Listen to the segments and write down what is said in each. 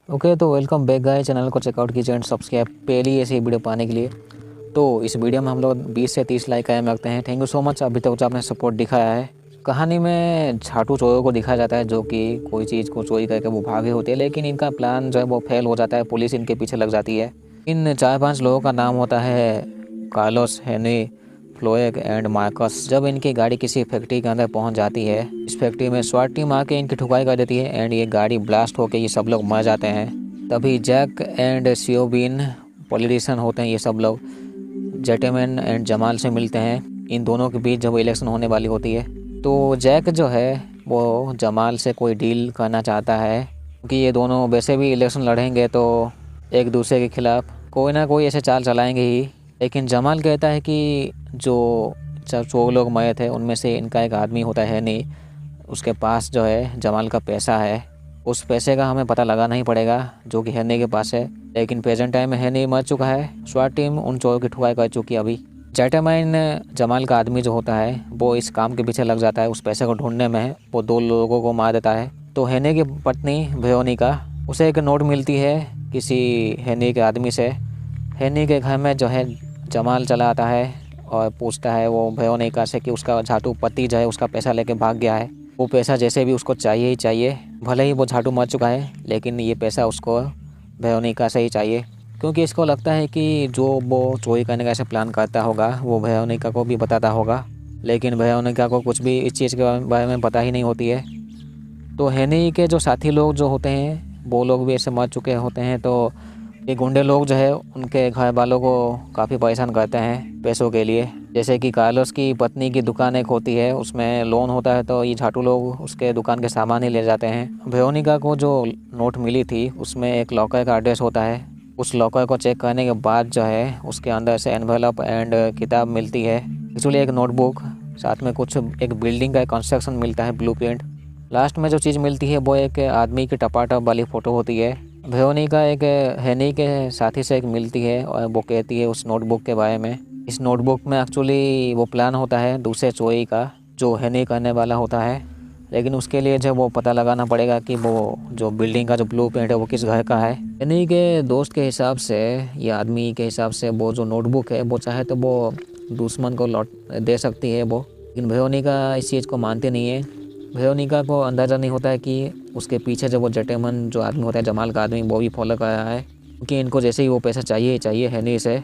Okay, तो welcome back guys. Channel को checkout कीजिए एंड सब्सक्राइब पहली ऐसी वीडियो पाने के लिए। तो इस वीडियो में हम लोग 20 से 30 लाइक कायम रखते हैं। थैंक यू सो मच अभी तक जो आपने सपोर्ट दिखाया है। कहानी में झाटू चोरों को दिखाया जाता है जो कि कोई चीज़ को चोरी करके वो भागे होते हैं, लेकिन इनका प्लान जो है वो फेल हो जाता है। पुलिस इनके पीछे लग जाती है। इन 4-5 लोगों का नाम होता है कार्लोस, हेनरी, फ्लोएग एंड मार्कस। जब इनकी गाड़ी किसी फैक्ट्री के अंदर पहुंच जाती है, इस फैक्ट्री में स्वाट टीम आके इनकी ठुकाई कर देती है एंड ये गाड़ी ब्लास्ट होकर ये सब लोग मर जाते हैं। तभी जैक एंड सियोबिन पॉलिटिशियन होते हैं, ये सब लोग जेटेमैन एंड जमाल से मिलते हैं। इन दोनों के बीच जब इलेक्शन होने वाली होती है तो जैक जो है वो जमाल से कोई डील करना चाहता है, क्योंकि ये दोनों वैसे भी इलेक्शन लड़ेंगे तो एक दूसरे के खिलाफ कोई ना कोई ऐसे चाल चलाएंगे ही। लेकिन जमाल कहता है कि जो चोर लोग मरे थे उनमें से इनका एक आदमी होता है नहीं, उसके पास जो है जमाल का पैसा है। उस पैसे का हमें पता लगाना ही पड़ेगा जो कि हैनी के पास है। लेकिन प्रेजेंट टाइम में हैनी मर चुका है। स्वाट टीम उन चोरों की ठुकाई कर चुकी है। अभी जैटामाइन जमाल का आदमी जो होता है वो इस काम के पीछे लग जाता है। उस पैसे को ढूंढने में वो 2 लोगों को मार देता है। तो हैनी की पत्नी वेरोनिका, उसे एक नोट मिलती है किसी हैनी के आदमी से। हैनी के घर में जो है जमाल चला आता है और पूछता है वो वेरोनिका से कि उसका झाटू पति जो है उसका पैसा लेके भाग गया है। वो पैसा जैसे भी उसको चाहिए ही चाहिए, भले ही वो झाटू मर चुका है, लेकिन ये पैसा उसको वेरोनिका से ही चाहिए, क्योंकि इसको लगता है कि जो वो चोरी करने का ऐसे प्लान करता होगा वो वेरोनिका को भी बताता होगा। लेकिन वेरोनिका को कुछ भी इस चीज़ के बारे में पता ही नहीं होती है। तो हैनी के जो साथी लोग जो होते हैं वो लोग भी ऐसे मर चुके होते हैं। तो ये गुंडे लोग जो है उनके घर वालों को काफ़ी परेशान करते हैं पैसों के लिए। जैसे कि कार्लोस की पत्नी की दुकान एक होती है, उसमें लोन होता है, तो ये झाटू लोग उसके दुकान के सामान ही ले जाते हैं। वेरोनिका को जो नोट मिली थी उसमें एक लॉकर का एड्रेस होता है। उस लॉकर को चेक करने के बाद जो है उसके अंदर से एनवेलप एंड किताब मिलती है, एक्चुअली एक नोटबुक, साथ में कुछ एक बिल्डिंग का कंस्ट्रक्शन मिलता है, ब्लूप्रिंट। लास्ट में जो चीज़ मिलती है वो एक आदमी की टपाटप वाली फ़ोटो होती है। वेरोनिका एक हैनी के साथी से एक मिलती है और वो कहती है उस नोटबुक के बारे में। इस नोटबुक में एक्चुअली वो प्लान होता है दूसरे चोरी का जो हैनी करने वाला होता है। लेकिन उसके लिए जो वो पता लगाना पड़ेगा कि वो जो बिल्डिंग का जो ब्लूप्रिंट है वो किस घर का है। हैनी के दोस्त के हिसाब से, या आदमी के हिसाब से, वो जो नोटबुक है वो चाहे तो वो दुश्मन को लौट दे सकती है वो। लेकिन वेरोनिका इस चीज़ को मानती नहीं है। वेरोनिका को अंदाज़ा नहीं होता है कि उसके पीछे जो वो जेटेमन जो आदमी होता है, जमाल का आदमी, वो भी फॉलो कर रहा है, क्योंकि इनको जैसे ही वो पैसा चाहिए ही चाहिए हैनी से,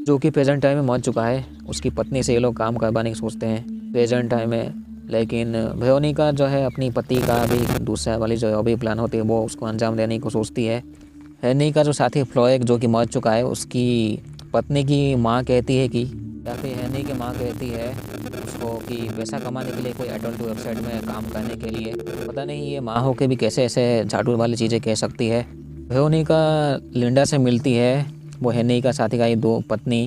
जो कि प्रेजेंट टाइम में मर चुका है। उसकी पत्नी से ये लोग काम करवाने की सोचते हैं प्रेजेंट टाइम में। लेकिन वेरोनिका जो है अपनी पति का भी दूसरा वाली जो अभी प्लान होती है वो उसको अंजाम देने की सोचती है। हैनी का जो साथी फ्लोएग जो कि मर चुका है, उसकी पत्नी की माँ कहती है कि, या फिर हैनी की माँ कहती है उसको कि पैसा कमाने के लिए कोई एडल्ट वेबसाइट में काम करने के लिए। पता नहीं ये माँ होके भी कैसे ऐसे झाड़ू वाली चीज़ें कह सकती है। वेरोनिका लिंडा से मिलती है, वो हैनी का साथी का ये 2 पत्नी,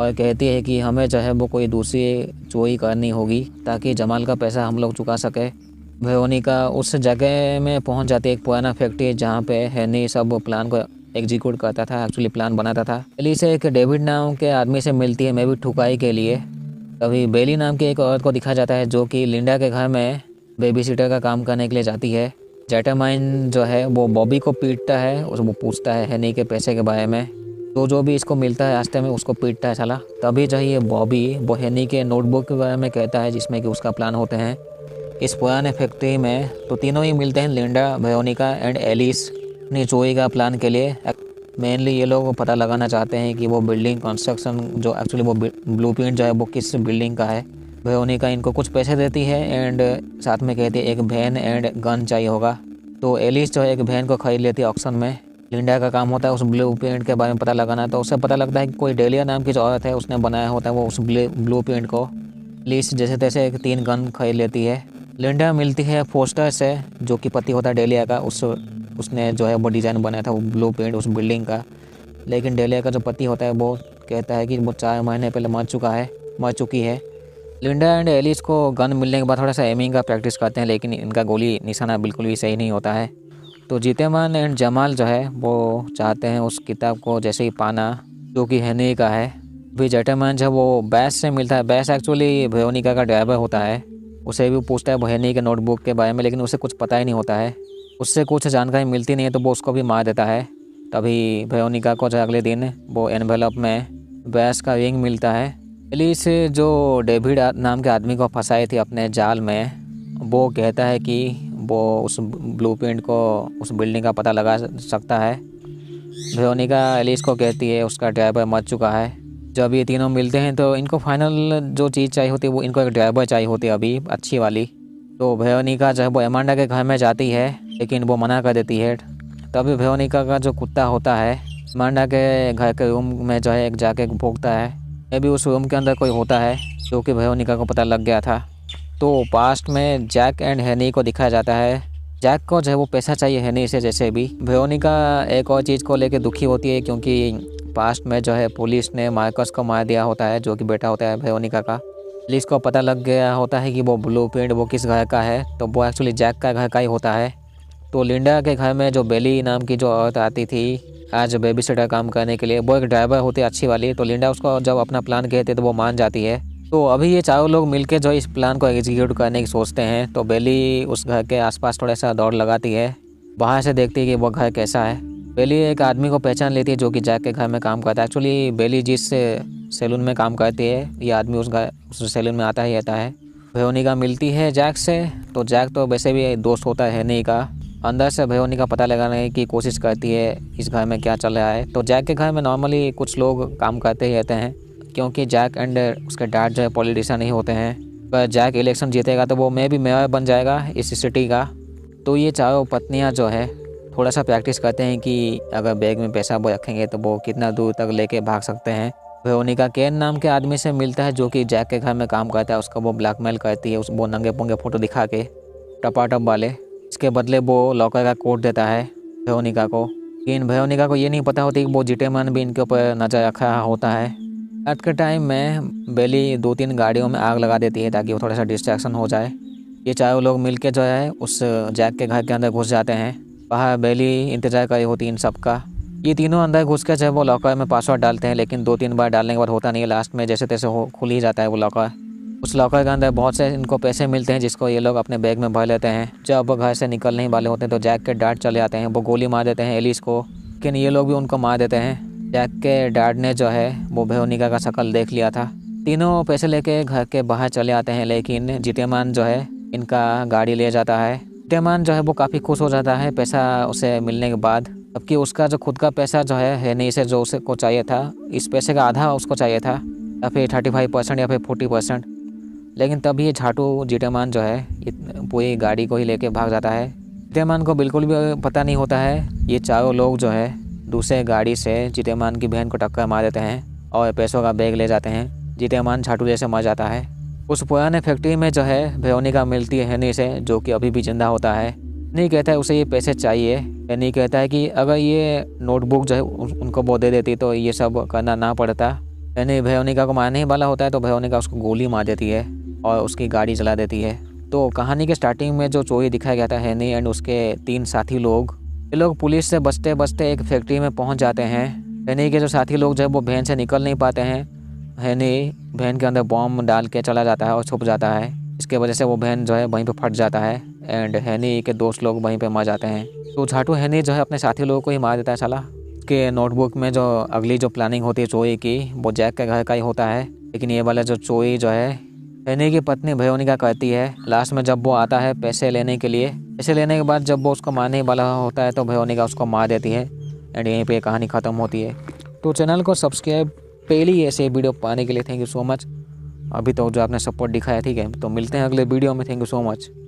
और कहती है कि हमें जो है वो कोई दूसरी चोरी करनी होगी ताकि जमाल का पैसा हम लोग चुका सके। वेरोनिका उस जगह में पहुंच जाती है, एक पुराना फैक्ट्री जहां पे हैनी सब प्लान को एग्जीक्यूट करता था, एक्चुअली प्लान बनाता था। बेली से एक डेविड नाम के आदमी से मिलती है, मैं भी ठुकाई के लिए। तभी बेली नाम की एक औरत को दिखाया जाता है जो कि लिंडा के घर में बेबी सीटर का काम करने के लिए जाती है। जेटामाइन जो है वो बॉबी को पीटता है, वो पूछता है हैनी के पैसे के बारे में। तो जो भी इसको मिलता है रास्ते में उसको पीटता है साला। तभी जो ये बॉबी वो हैनी के नोटबुक के बारे में कहता है जिसमें कि उसका प्लान होते हैं इस पुराने फैक्ट्री में। तो तीनों ही मिलते हैं, लिंडा, वेरोनिका एंड एलिस, अपनी चोरी का प्लान के लिए। मेनली ये लोग पता लगाना चाहते हैं कि वो बिल्डिंग कंस्ट्रक्शन जो एक्चुअली वो ब्लूप्रिंट जो है वो किस बिल्डिंग का है। वेरोनिका इनको कुछ पैसे देती है एंड साथ में कहती है एक वैन एंड गन चाहिए होगा। तो एलिस जो है एक वैन को खरीद लेती है ऑक्शन में। लिंडा का काम होता है उस ब्लूप्रिंट के बारे में पता लगाना। तो उससे पता लगता है कि कोई डेलिया नाम की जो औरत है उसने बनाया होता है वो उस ब्लूप्रिंट को। एलिस जैसे तैसे 3 गन खरीद लेती है। लिंडा मिलती है फोस्टर से जो कि पति होता है डेलिया का, उसने जो है वो डिज़ाइन बनाया था वो ब्लूप्रिंट उस बिल्डिंग का। लेकिन डेलिया का जो पति होता है वो कहता है कि वो 4 महीने पहले मर चुकी है। लिंडा एंड एलिस को गन मिलने के बाद थोड़ा सा एमिंग का प्रैक्टिस करते हैं, लेकिन इनका गोली निशाना बिल्कुल भी सही नहीं होता है। तो जीतेमान एंड जमाल जो है वो चाहते हैं उस किताब को जैसे ही पाना जो कि हैनी का है। भी जेटामान जब वो बैस से मिलता है, बैस एक्चुअली वेरोनिका का ड्राइवर होता है, उसे भी पूछता है वो हैनी के नोटबुक के बारे में, लेकिन उसे कुछ पता ही नहीं होता है। उससे कुछ जानकारी मिलती नहीं है तो वो उसको भी मार देता है। तभी वेरोनिका को जो अगले दिन वो एनवेलप में बैस का रिंग मिलता है। पुलिस जो डेविड नाम के आदमी को फंसाई थी अपने जाल में, वो कहता है कि वो उस ब्लूप्रिंट को, उस बिल्डिंग का पता लगा सकता है। वेरोनिका एलिस को कहती है उसका ड्राइवर मर चुका है। जब ये तीनों मिलते हैं तो इनको फाइनल जो चीज़ चाहिए होती है वो इनको एक ड्राइवर चाहिए होती है अभी अच्छी वाली। तो वेरोनिका जो है वो एमांडा के घर में जाती है लेकिन वो मना कर देती है। तभी वेरोनिका का जो कुत्ता होता है एमांडा के घर के रूम में जो है एक जाके भोंकता है। ये भी उस रूम के अंदर कोई होता है जो कि वेरोनिका को पता लग गया था। तो पास्ट में जैक एंड हेनी को दिखाया जाता है। जैक को जो है वो पैसा चाहिए हेनी से जैसे भी। वेरोनिका एक और चीज़ को लेकर दुखी होती है क्योंकि पास्ट में जो है पुलिस ने मार्कस को मार दिया होता है, जो कि बेटा होता है वेरोनिका का। पुलिस को पता लग गया होता है कि वो ब्लूप्रिंट वो किस घर का है, तो वो एक्चुअली जैक का घर का ही होता है। तो लिंडा के घर में जो बेली नाम की जो औरत आती थी आज बेबी सिटर काम करने के लिए, वो एक ड्राइवर होती है अच्छी वाली। तो लिंडा उसको जब अपना प्लान कहते तो वो मान जाती है। तो अभी ये चारों लोग मिलके जो इस प्लान को एग्जीक्यूट करने की सोचते हैं। तो बेली उस घर के आसपास थोड़ा सा दौड़ लगाती है, बाहर से देखती है कि वो घर कैसा है। बेली एक आदमी को पहचान लेती है जो कि जैक के घर में काम करता है। एक्चुअली बेली जिस सैलून में काम करती है ये आदमी उस सैलून में आता ही रहता है। वेरोनिका मिलती है जैक से। तो जैक तो वैसे भी दोस्त होता है नहीं का। अंदर से वेरोनिका पता लगाने की कोशिश करती है इस घर में क्या चल रहा है। तो जैक के घर में नॉर्मली कुछ लोग काम करते ही रहते हैं क्योंकि जैक एंड उसके डैड जो है पॉलिटिशियन ही होते हैं। पर जैक इलेक्शन जीतेगा तो वो मे भी मेयर बन जाएगा इस सिटी का। तो ये चारों पत्नियां जो है थोड़ा सा प्रैक्टिस करते हैं कि अगर बैग में पैसा वो रखेंगे तो वो कितना दूर तक लेके भाग सकते हैं। वेरोनिका केन नाम के आदमी से मिलता है जो कि जैक के घर में काम करता है। उसका वो ब्लैकमेल करती है, वो नंगे पुंगे फ़ोटो दिखा के टपाटप वाले। इसके बदले वो लॉकर का कोड देता है वेरोनिका को। लेकिन वेरोनिका को ये नहीं पता होती कि वो जिटेमैन भी इनके ऊपर नज़र रखा होता है। रात के टाइम में बेली 2-3 गाड़ियों में आग लगा देती है ताकि वो थोड़ा सा डिस्ट्रैक्शन हो जाए। ये चारों लोग मिलके जो है उस जैक के घर के अंदर घुस जाते हैं। बाहर बेली इंतज़ार कर रही होती इन सब का। ये तीनों अंदर घुस के जो है वो लॉकर में पासवर्ड डालते हैं, लेकिन 2-3 बार डालने के बाद होता नहीं है। लास्ट में जैसे तैसे खुल ही जाता है वो लॉकर। उस लॉकर के अंदर बहुत से इनको पैसे मिलते हैं जिसको ये लोग अपने बैग में भर लेते हैं। जब घर से निकलने ही वाले होते हैं तो जैक के डैड चले आते हैं। वो गोली मार देते हैं एलिस को, लेकिन ये लोग भी उनको मार देते हैं। जैक के डैड ने जो है वो वेरोनिका का शक्ल देख लिया था। तीनों पैसे लेके घर के बाहर चले आते हैं, लेकिन जितेमान जो है इनका गाड़ी ले जाता है। जितेमान जो है वो काफ़ी खुश हो जाता है पैसा उसे मिलने के बाद, जबकि उसका जो खुद का पैसा जो है नहीं से जो उसे को चाहिए था, इस पैसे का आधा उसको चाहिए था, या फिर 35% या फिर 40%। लेकिन तभी ये झाटू जितेमान जो है पूरी गाड़ी को ही लेके भाग जाता है। जितेमान को बिल्कुल भी पता नहीं होता है ये चारों लोग जो है दूसरे गाड़ी से जितेमान की बहन को टक्कर मार देते हैं और पैसों का बैग ले जाते हैं। जितेमान झाटू जैसे मर जाता है। उस पुराने फैक्ट्री में जो है वेरोनिका मिलती है हेनी से, जो कि अभी भी जिंदा होता है। हेनी कहता है उसे ये पैसे चाहिए। हेनी कहता है कि अगर ये नोटबुक जो है उनको वो दे देती तो ये सब करना ना पड़ता। हेनी वेरोनिका को मारने ही वाला होता है तो वेरोनिका उसको गोली मार देती है और उसकी गाड़ी चला देती है। तो कहानी के स्टार्टिंग में जो चोरी दिखाया गया था हेनी एंड उसके 3 साथी लोग, ये लोग पुलिस से बचते बचते एक फैक्ट्री में पहुंच जाते हैं। हेनी के जो साथी लोग जो है वो वैन से निकल नहीं पाते हैं। हेनी वैन के अंदर बॉम्ब डाल के चला जाता है और छुप जाता है। इसके वजह से वो वैन जो है वहीं पे फट जाता है एंड हेनी के दोस्त लोग वहीं पे मर जाते हैं। तो झाटू हेनी जो है अपने साथी लोगों को ही मार देता है साला। के नोटबुक में जो अगली जो प्लानिंग होती है चोरी की, वो जैक के घर का ही होता है, लेकिन ये वाला जो चोरी जो है हेनी की पत्नी वेरोनिका करती है। लास्ट में जब वो आता है पैसे लेने के लिए, पैसे लेने के बाद जब वो उसको मारने वाला होता है तो वेरोनिका उसको मार देती है एंड यहीं पे कहानी ख़त्म होती है। तो चैनल को सब्सक्राइब पहली ऐसे वीडियो पाने के लिए थैंक यू सो मच। अभी तो जो आपने सपोर्ट दिखाया, ठीक है, तो मिलते हैं अगले वीडियो में। Thank you so much.